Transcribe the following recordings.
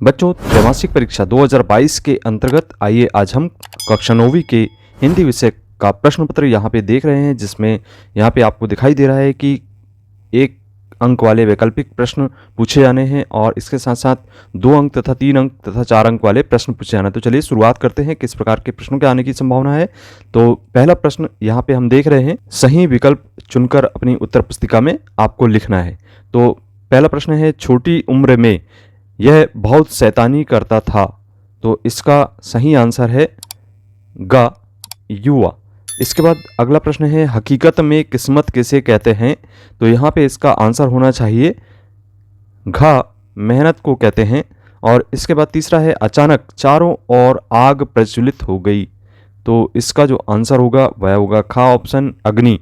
बच्चों, त्रैमासिक परीक्षा 2022 के अंतर्गत आइए आज हम कक्षा 9वीं के हिंदी विषय का प्रश्न पत्र यहाँ पे देख रहे हैं, जिसमें यहाँ पे आपको दिखाई दे रहा है कि 1 अंक वाले वैकल्पिक प्रश्न पूछे जाने हैं और इसके साथ साथ 2 अंक तथा 3 अंक तथा 4 अंक वाले प्रश्न पूछे जाने हैं। तो चलिए शुरुआत करते हैं किस प्रकार के प्रश्नों के आने की संभावना है। तो पहला प्रश्न यहाँ पे हम देख रहे हैं, सही विकल्प चुनकर अपनी उत्तर पुस्तिका में आपको लिखना है। तो पहला प्रश्न है, छोटी उम्र में यह बहुत शैतानी करता था। तो इसका सही आंसर है ग, युवा। इसके बाद अगला प्रश्न है, हकीकत में किस्मत किसे कहते हैं। तो यहाँ पे इसका आंसर होना चाहिए घ, मेहनत को कहते हैं। और इसके बाद तीसरा है, अचानक चारों ओर आग प्रज्वलित हो गई। तो इसका जो आंसर होगा वह होगा ख, ऑप्शन अग्नि।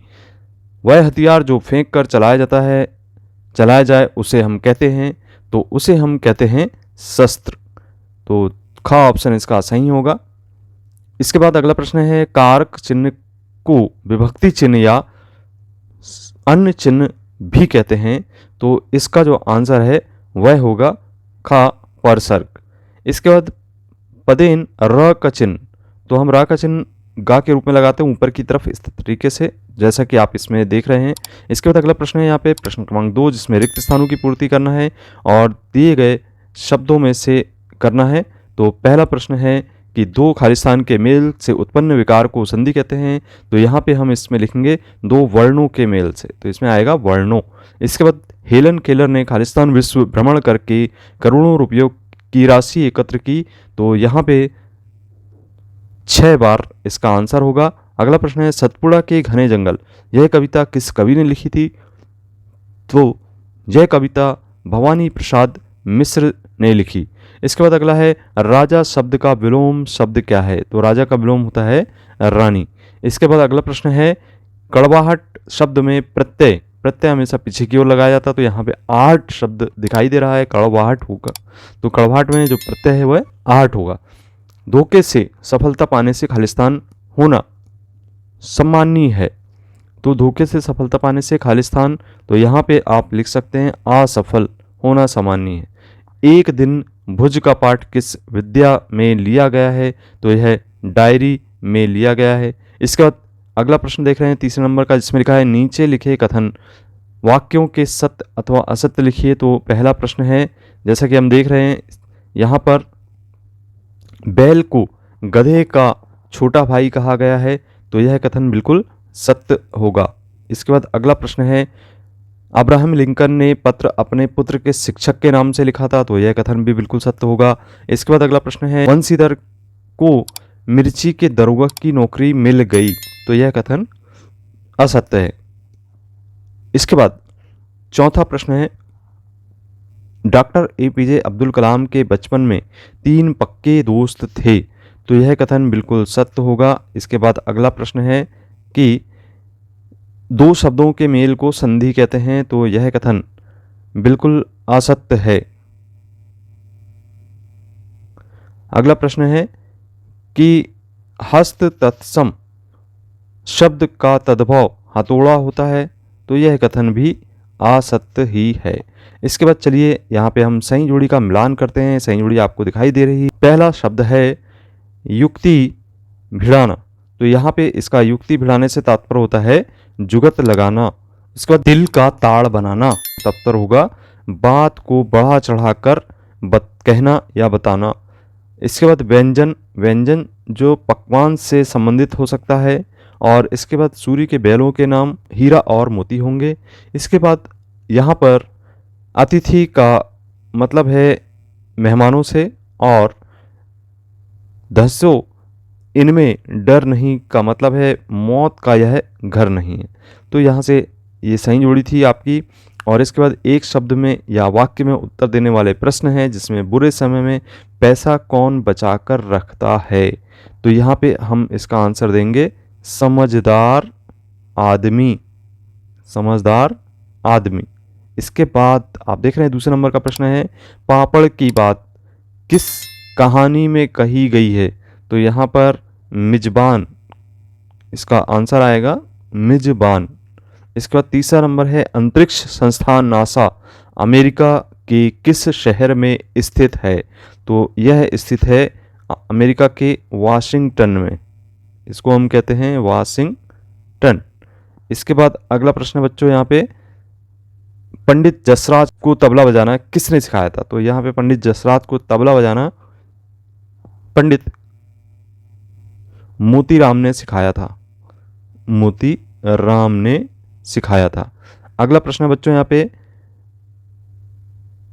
वह हथियार जो फेंक कर चलाया जाए उसे हम कहते हैं, तो उसे हम कहते हैं शस्त्र। तो ख ऑप्शन इसका सही होगा। इसके बाद अगला प्रश्न है, कारक चिन्ह को विभक्ति चिन्ह या अन्य चिन्ह भी कहते हैं। तो इसका जो आंसर है वह होगा ख, परसर्ग। इसके बाद पदेन र का चिन्ह, तो हम र का चिन्ह गा के रूप में लगाते हैं ऊपर की तरफ इस तरीके से, जैसा कि आप इसमें देख रहे हैं। इसके बाद अगला प्रश्न है यहाँ पे प्रश्न क्रमांक 2, जिसमें रिक्त स्थानों की पूर्ति करना है और दिए गए शब्दों में से करना है। तो पहला प्रश्न है कि 2 खालिस्तान के मेल से उत्पन्न विकार को संधि कहते हैं। तो यहाँ पे हम इसमें लिखेंगे 2 वर्णों के मेल से, तो इसमें आएगा वर्णों। इसके बाद हेलन केलर ने खालिस्तान विश्व भ्रमण करके करोड़ों रुपयों की राशि एकत्र की। तो यहाँ पे 6 बार इसका आंसर होगा। अगला प्रश्न है, सतपुड़ा के घने जंगल, यह कविता किस कवि ने लिखी थी। तो यह कविता भवानी प्रसाद मिश्र ने लिखी। इसके बाद अगला है, राजा शब्द का विलोम शब्द क्या है। तो राजा का विलोम होता है रानी। इसके बाद अगला प्रश्न है, कड़वाहट शब्द में प्रत्यय हमेशा पीछे की ओर लगाया जाता है। तो यहाँ पे 8 शब्द दिखाई दे रहा है, कड़वाहट होगा। तो कड़वाहट में जो प्रत्यय है वह 8 होगा। धोखे से सफलता पाने से खालिस्तान होना सम्माननीय है। तो धोखे से सफलता पाने से खालिस्तान, तो यहाँ पे आप लिख सकते हैं असफल होना सम्माननीय है। एक दिन भुज का पाठ किस विद्या में लिया गया है। तो यह डायरी में लिया गया है। इसके बाद अगला प्रश्न देख रहे हैं 3 नंबर का, जिसमें लिखा है, नीचे लिखे कथन वाक्यों के सत्य अथवा असत्य लिखिए। तो पहला प्रश्न है, जैसा कि हम देख रहे हैं यहाँ पर बैल को गधे का छोटा भाई कहा गया है। तो यह कथन बिल्कुल सत्य होगा। इसके बाद अगला प्रश्न है, अब्राहम लिंकन ने पत्र अपने पुत्र के शिक्षक के नाम से लिखा था। तो यह कथन भी बिल्कुल सत्य होगा। इसके बाद अगला प्रश्न है, वंशीधर को मिर्ची के दरोगा की नौकरी मिल गई। तो यह कथन असत्य है। इसके बाद चौथा प्रश्न है, डॉक्टर एपीजे अब्दुल कलाम के बचपन में 3 पक्के दोस्त थे। तो यह कथन बिल्कुल सत्य होगा। इसके बाद अगला प्रश्न है कि 2 शब्दों के मेल को संधि कहते हैं। तो यह कथन बिल्कुल असत्य है। अगला प्रश्न है कि हस्त तत्सम शब्द का तद्भव हथौड़ा होता है। तो यह कथन भी असत्य ही है। इसके बाद चलिए यहाँ पे हम सही जोड़ी का मिलान करते हैं। सही जोड़ी आपको दिखाई दे रही है। पहला शब्द है युक्ति भिड़ाना। तो यहाँ पे इसका युक्ति भिड़ाने से तात्पर्य होता है जुगत लगाना। इसके बाद दिल का ताड़ बनाना, तात्पर्य होगा बात को बढ़ा चढ़ाकर कहना या बताना। इसके बाद व्यंजन जो पकवान से संबंधित हो सकता है। और इसके बाद सूर्य के बैलों के नाम हीरा और मोती होंगे। इसके बाद यहाँ पर अतिथि का मतलब है मेहमानों से, और धस्सो इनमें डर नहीं का मतलब है मौत का यह घर नहीं है। तो यहाँ से ये सही जोड़ी थी आपकी। और इसके बाद एक शब्द में या वाक्य में उत्तर देने वाले प्रश्न हैं, जिसमें बुरे समय में पैसा कौन बचा कर रखता है। तो यहाँ पे हम इसका आंसर देंगे समझदार आदमी। इसके बाद आप देख रहे हैं दूसरे नंबर का प्रश्न है, पापड़ की बात किस कहानी में कही गई है। तो यहाँ पर मिजबान, इसका आंसर आएगा मिजबान। इसके बाद तीसरा नंबर है, अंतरिक्ष संस्थान नासा अमेरिका के किस शहर में स्थित है? तो यह स्थित है अमेरिका के वाशिंगटन में। इसको हम कहते हैं वाशिंगटन। इसके बाद अगला प्रश्न बच्चों यहाँ पे, पंडित जसराज को तबला बजाना किसने सिखाया था? तो यहाँ पे पंडित जसराज को तबला बजाना पंडित मोतीराम ने सिखाया था। मोतीराम ने सिखाया था। अगला प्रश्न बच्चों यहाँ पे,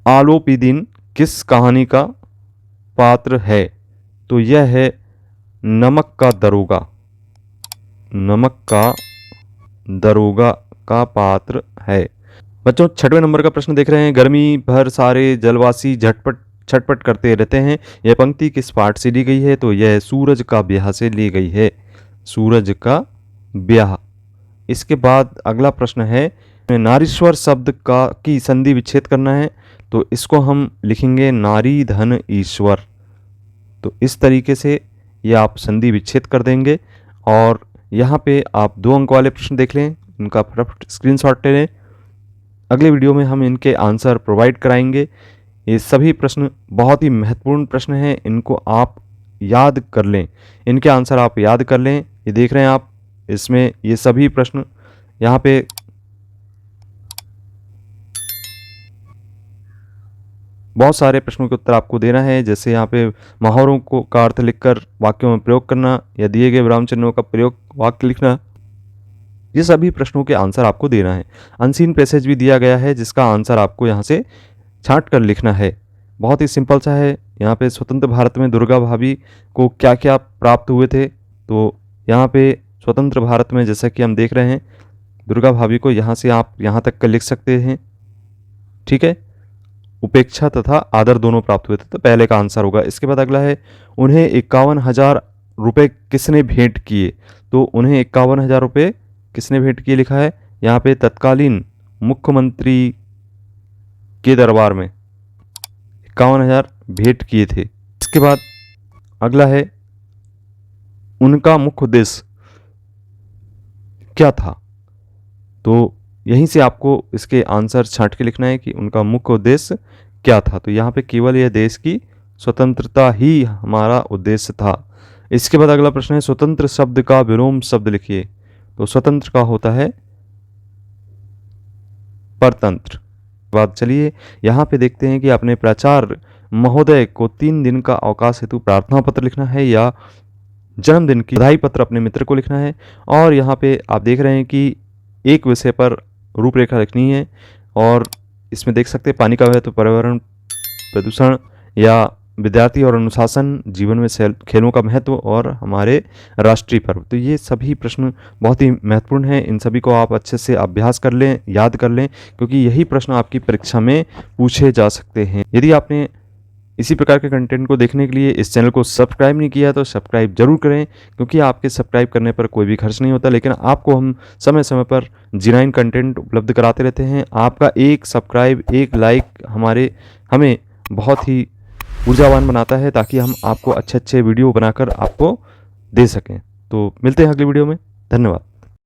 आलोपीदीन किस कहानी का पात्र है? तो यह है नमक का दरोगा। नमक का दरोगा का पात्र है। बच्चों 6वें नंबर का प्रश्न देख रहे हैं, गर्मी भर सारे जलवासी झटपट छटपट करते रहते हैं, यह पंक्ति किस पाठ से ली गई है? तो यह सूरज का ब्याह से ली गई है। सूरज का ब्याह। इसके बाद अगला प्रश्न है, नारीश्वर शब्द की संधि विच्छेद करना है, तो इसको हम लिखेंगे नारी धन ईश्वर। तो इस तरीके से ये आप संधि विच्छेद कर देंगे। और यहाँ पे आप 2 अंक वाले प्रश्न देख लें, इनका फटाफट स्क्रीनशॉट ले लें। अगले वीडियो में हम इनके आंसर प्रोवाइड कराएंगे। ये सभी प्रश्न बहुत ही महत्वपूर्ण प्रश्न हैं, इनको आप याद कर लें, इनके आंसर आप याद कर लें। ये देख रहे हैं आप, इसमें ये सभी प्रश्न यहाँ पे बहुत सारे प्रश्नों के उत्तर आपको देना है। जैसे यहाँ पे मुहावरों को का अर्थ लिखकर वाक्यों में प्रयोग करना या दिए गए विराम चिन्हों का प्रयोग वाक्य लिखना, ये सभी प्रश्नों के आंसर आपको देना है। अनसीन पैसेज भी दिया गया है जिसका आंसर आपको यहाँ से छांट कर लिखना है। बहुत ही सिंपल सा है। यहाँ पे स्वतंत्र भारत में दुर्गा भाभी को क्या क्या प्राप्त हुए थे? तो यहाँ पे स्वतंत्र भारत में जैसा कि हम देख रहे हैं, दुर्गा भाभी को यहाँ से आप यहाँ तक का लिख सकते हैं। ठीक है, उपेक्षा तथा आदर दोनों प्राप्त हुए थे, तो पहले का आंसर होगा। इसके बाद अगला है, उन्हें 51,000 रुपये किसने भेंट किए? तो उन्हें 51,000 रुपये किसने भेंट किए लिखा है यहाँ पे, तत्कालीन मुख्यमंत्री के दरबार में 51,000 भेंट किए थे। इसके बाद अगला है, उनका मुख्य उद्देश्य क्या था? तो यहीं से आपको इसके आंसर छांट के लिखना है कि उनका मुख्य उद्देश्य क्या था। तो यहाँ पे केवल यह देश की स्वतंत्रता ही हमारा उद्देश्य था। इसके बाद अगला प्रश्न है, स्वतंत्र शब्द का विलोम शब्द लिखिए। तो स्वतंत्र का होता है परतंत्र। बात चलिए यहाँ पे देखते हैं कि अपने प्राचार्य महोदय को 3 दिन का अवकाश हेतु प्रार्थना पत्र लिखना है या जन्मदिन की बधाई पत्र अपने मित्र को लिखना है। और यहाँ पे आप देख रहे हैं कि एक विषय पर रूपरेखा लिखनी है, और इसमें देख सकते हैं पानी का महत्व, पर्यावरण प्रदूषण या विद्यार्थी और अनुशासन, जीवन में खेलों का महत्व और हमारे राष्ट्रीय पर्व। तो ये सभी प्रश्न बहुत ही महत्वपूर्ण हैं। इन सभी को आप अच्छे से अभ्यास कर लें, याद कर लें, क्योंकि यही प्रश्न आपकी परीक्षा में पूछे जा सकते हैं। यदि आपने इसी प्रकार के कंटेंट को देखने के लिए इस चैनल को सब्सक्राइब नहीं किया तो सब्सक्राइब जरूर करें, क्योंकि आपके सब्सक्राइब करने पर कोई भी खर्च नहीं होता, लेकिन आपको हम समय समय पर जेन्युइन कंटेंट उपलब्ध कराते रहते हैं। आपका एक सब्सक्राइब, एक लाइक हमें बहुत ही ऊर्जावान बनाता है, ताकि हम आपको अच्छे अच्छे वीडियो बनाकर आपको दे सकें। तो मिलते हैं अगले वीडियो में। धन्यवाद।